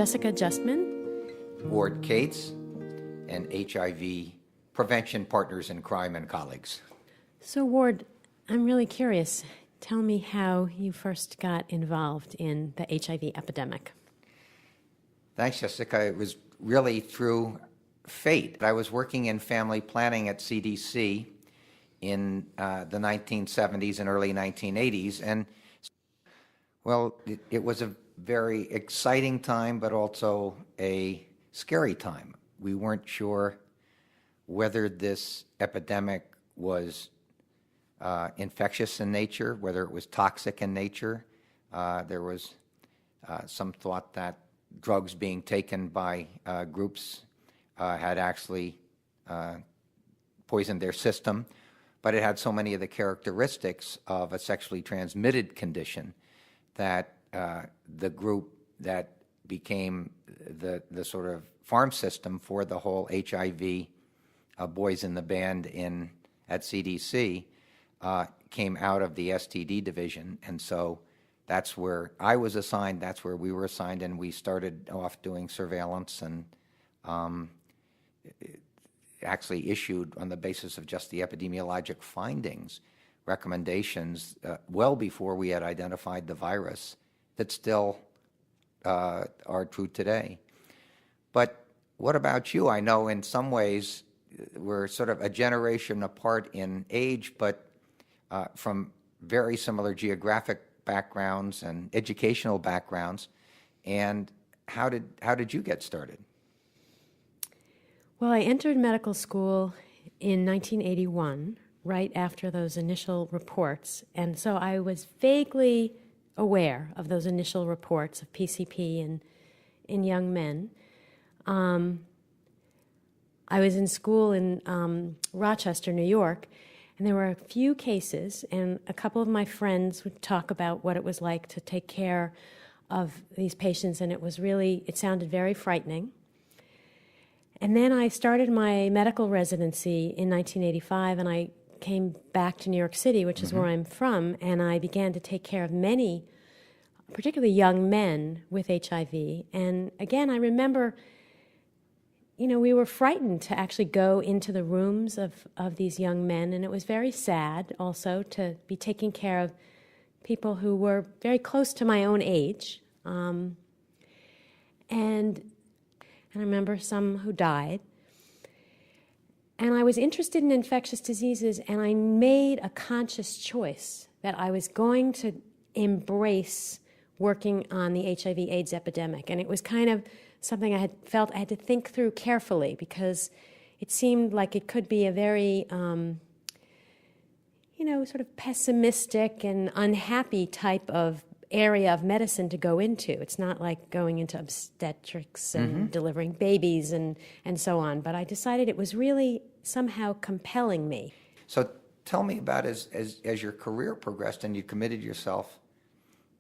Jessica Justman. Ward Cates, and HIV Prevention Partners in Crime and colleagues. So Ward, I'm really curious. Tell me how you first got involved in the HIV epidemic. Thanks, Jessica. It was really through fate. I was working in family planning at CDC in the 1970s and early 1980s, and well, it was a very exciting time, but also a scary time. We weren't sure whether this epidemic was infectious in nature, whether it was toxic in nature. There was some thought that drugs being taken by groups had actually poisoned their system, but it had so many of the characteristics of a sexually transmitted condition that the group that became the sort of farm system for the whole HIV boys in the band at CDC came out of the STD division, and so that's where I was assigned, that's where we were assigned, and we started off doing surveillance and actually issued, on the basis of just the epidemiologic findings, recommendations well before we had identified the virus that still are true today. But what about you? I know in some ways we're sort of a generation apart in age, but from very similar geographic backgrounds and educational backgrounds. And how did you get started? Well, I entered medical school in 1981, right after those initial reports, and so I was vaguely aware of those initial reports of PCP in young men. I was in school in Rochester, New York, and there were a few cases, and a couple of my friends would talk about what it was like to take care of these patients, and it sounded very frightening. And then I started my medical residency in 1985, and I came back to New York City, which is where I'm from, and I began to take care of many, particularly young men with HIV. And again, I remember, we were frightened to actually go into the rooms of these young men, and it was very sad also to be taking care of people who were very close to my own age. And I remember some who died. And I was interested in infectious diseases, and I made a conscious choice that I was going to embrace working on the HIV/AIDS epidemic. And it was kind of something I had felt I had to think through carefully, because it seemed like it could be a very, sort of pessimistic and unhappy type of area of medicine to go into. It's not like going into obstetrics and delivering babies and so on, but I decided it was really somehow compelling me. So tell me about as your career progressed and you committed yourself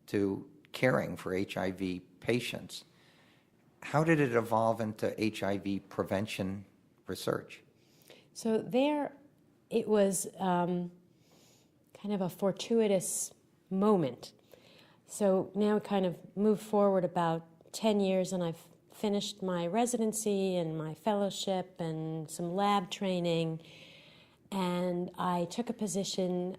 to caring for HIV patients, how did it evolve into HIV prevention research? So there it was kind of a fortuitous moment. So now kind of moved forward about 10 years, and I've finished my residency and my fellowship and some lab training, and I took a position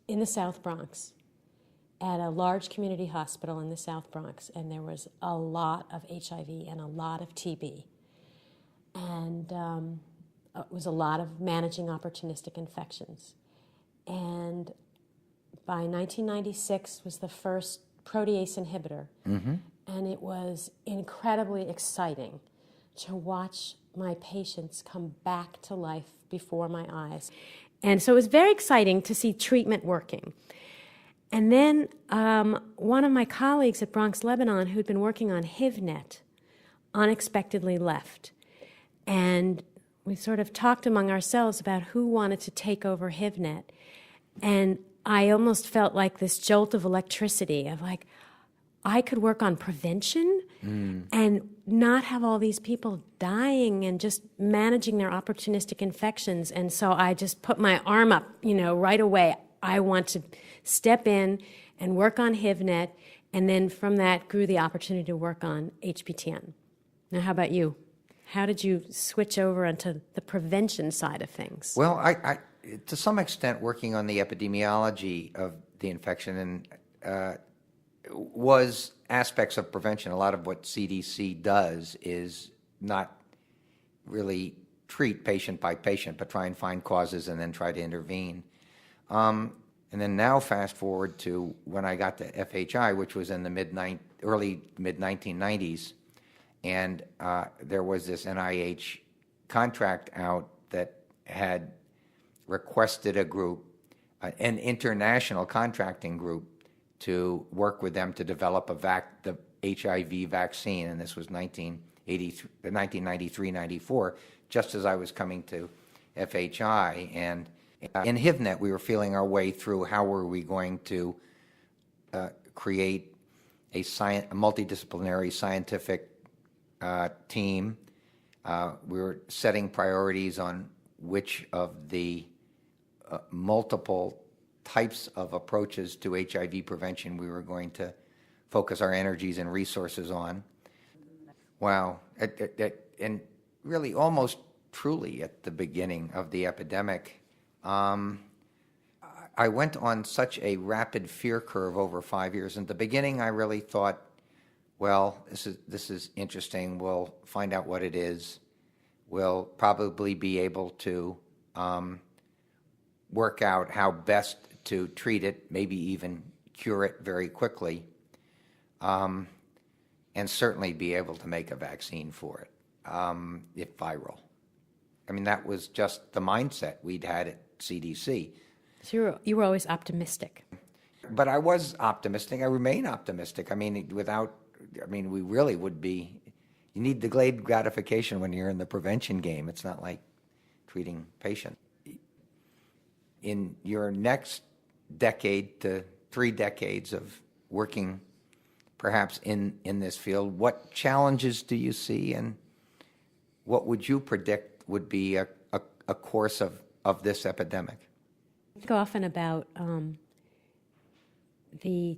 in the South Bronx at a large community hospital in the South Bronx, and there was a lot of HIV and a lot of TB. And it was a lot of managing opportunistic infections. And by 1996 was the first protease inhibitor, and it was incredibly exciting to watch my patients come back to life before my eyes. And so it was very exciting to see treatment working. And then one of my colleagues at Bronx, Lebanon, who'd been working on HIVnet, unexpectedly left. And we sort of talked among ourselves about who wanted to take over HIVnet. And I almost felt like this jolt of electricity of like, I could work on prevention and not have all these people dying and just managing their opportunistic infections. And so I just put my arm up, right away. I want to step in and work on HIVnet And then from that grew the opportunity to work on HPTN. Now, how about you? How did you switch over onto the prevention side of things? Well, I to some extent, working on the epidemiology of the infection and was aspects of prevention. A lot of what CDC does is not really treat patient by patient, but try and find causes and then try to intervene. And then now fast forward to when I got to FHI, which was in the early mid-1990s, and there was this NIH contract out that had requested a group, an international contracting group, to work with them to develop the HIV vaccine, and this was 1993-94, just as I was coming to FHI. And in HivNet, we were feeling our way through how were we going to create a multidisciplinary scientific team. We were setting priorities on which of the multiple types of approaches to HIV prevention we were going to focus our energies and resources on. Wow. And really almost truly at the beginning of the epidemic, I went on such a rapid fear curve over 5 years. In the beginning, I really thought, well, this is interesting. We'll find out what it is. We'll probably be able to work out how best to treat it, maybe even cure it very quickly, and certainly be able to make a vaccine for it, if viral. I mean, that was just the mindset we'd had at CDC. So you were always optimistic. But I was optimistic. I remain optimistic. I mean, we really would be. You need delayed gratification when you're in the prevention game. It's not like treating patients. In your next decade to 3 decades of working perhaps in this field, what challenges do you see, and what would you predict would be a course of this epidemic? I think often about the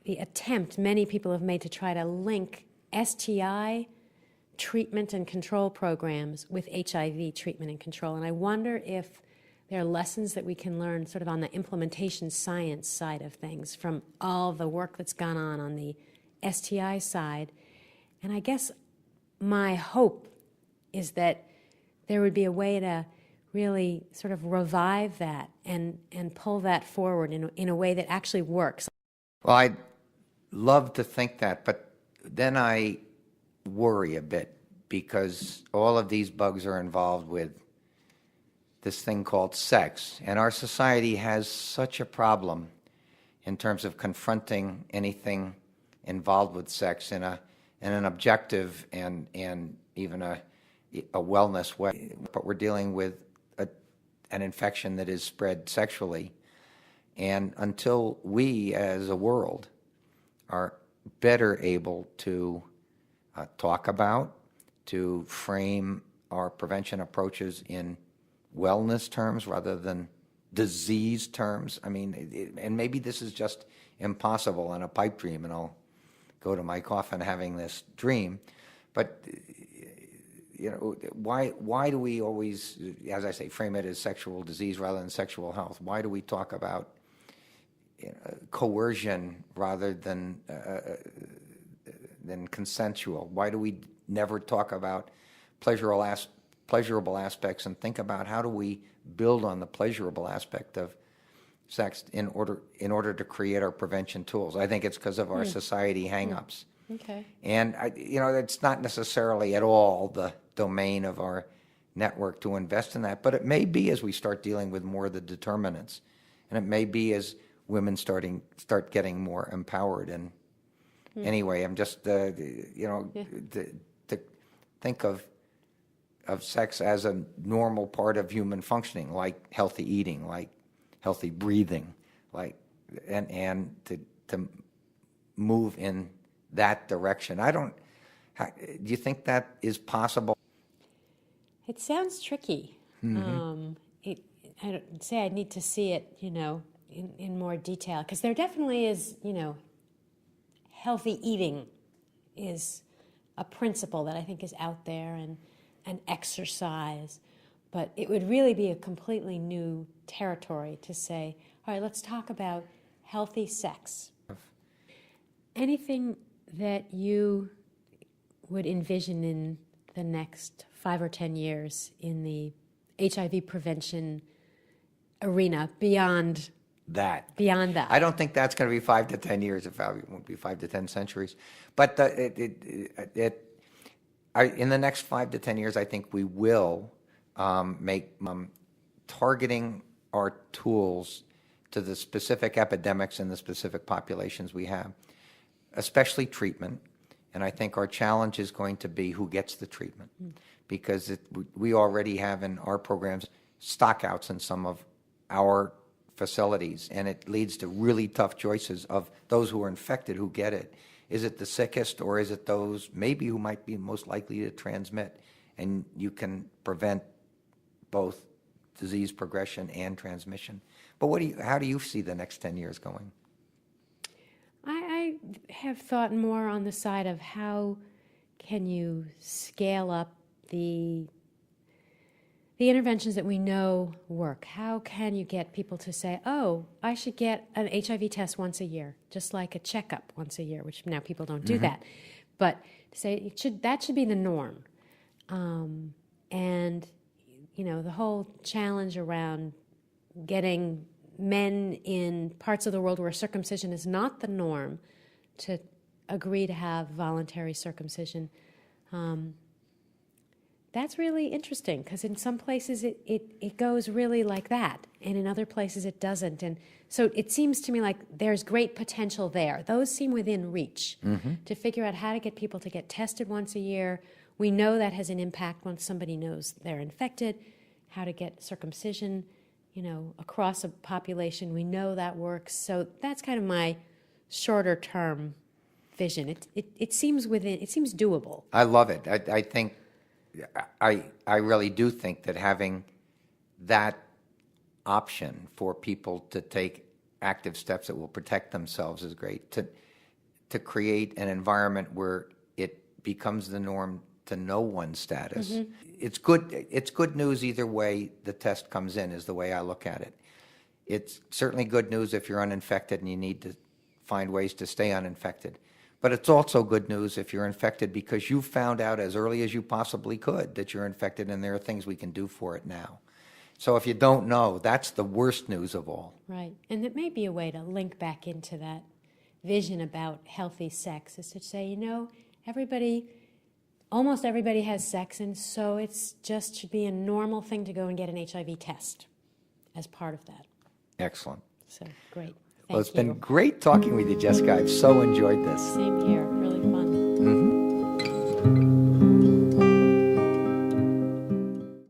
attempt many people have made to try to link STI treatment and control programs with HIV treatment and control. And I wonder if there are lessons that we can learn sort of on the implementation science side of things from all the work that's gone on the STI side. And I guess my hope is that there would be a way to really sort of revive that and pull that forward in a way that actually works. Well, I'd love to think that, but then I worry a bit because all of these bugs are involved with this thing called sex, and our society has such a problem in terms of confronting anything involved with sex in an objective and even a wellness way. But we're dealing with an infection that is spread sexually, and until we as a world are better able to talk about, to frame our prevention approaches in wellness terms rather than disease terms. I mean, and maybe this is just impossible in a pipe dream, and I'll go to my coffin having this dream. But you know, why do we always, as I say, frame it as sexual disease rather than sexual health? Why do we talk about coercion rather than consensual? Why do we never talk about pleasurable aspects and think about how do we build on the pleasurable aspect of sex in order to create our prevention tools? I think it's because of our society hang-ups. Okay. And it's not necessarily at all the domain of our network to invest in that, but it may be as we start dealing with more of the determinants, and it may be as women start getting more empowered. And anyway, I'm just to think of sex as a normal part of human functioning, like healthy eating, like healthy breathing, and to move in that direction. Do you think that is possible? It sounds tricky. I don't say I need to see it, in more detail, because there definitely is, healthy eating is a principle that I think is out there, and exercise. But it would really be a completely new territory to say, all right, let's talk about healthy sex. Anything that you would envision in the next 5 or 10 years in the HIV prevention arena beyond that? that? I don't think that's going to be 5 to 10 years. It probably won't be 5 to 10 centuries. But in the next 5 to 10 years, I think we will make targeting our tools to the specific epidemics and the specific populations we have, especially treatment. And I think our challenge is going to be who gets the treatment, because we already have in our programs stockouts in some of our facilities, and it leads to really tough choices of those who are infected who get it. Is it the sickest, or is it those maybe who might be most likely to transmit? And you can prevent both disease progression and transmission. But how do you see the next 10 years going? I have thought more on the side of how can you scale up the interventions that we know work. How can you get people to say, oh, I should get an HIV test once a year, just like a checkup once a year, which now people don't do that. But to say that should be the norm. And, you know, the whole challenge around getting men in parts of the world where circumcision is not the norm to agree to have voluntary circumcision. That's really interesting, because in some places it goes really like that, and in other places it doesn't. And so it seems to me like there's great potential there. Those seem within reach to figure out how to get people to get tested once a year. We know that has an impact once somebody knows they're infected. How to get circumcision, you know, across a population. We know that works. So that's kind of my shorter term vision. It seems doable. I love it. I think I really do think that having that option for people to take active steps that will protect themselves is great. To create an environment where it becomes the norm to know one's status. It's good news either way the test comes in, is the way I look at it. It's certainly good news if you're uninfected and you need to find ways to stay uninfected. But it's also good news if you're infected because you found out as early as you possibly could that you're infected, and there are things we can do for it now. So if you don't know, that's the worst news of all. Right. And it may be a way to link back into that vision about healthy sex, is to say, you know, almost everybody has sex, and so it's just should be a normal thing to go and get an HIV test as part of that. Excellent. So, great. Well, it's been great talking with you, Jessica. I've so enjoyed this. Same here.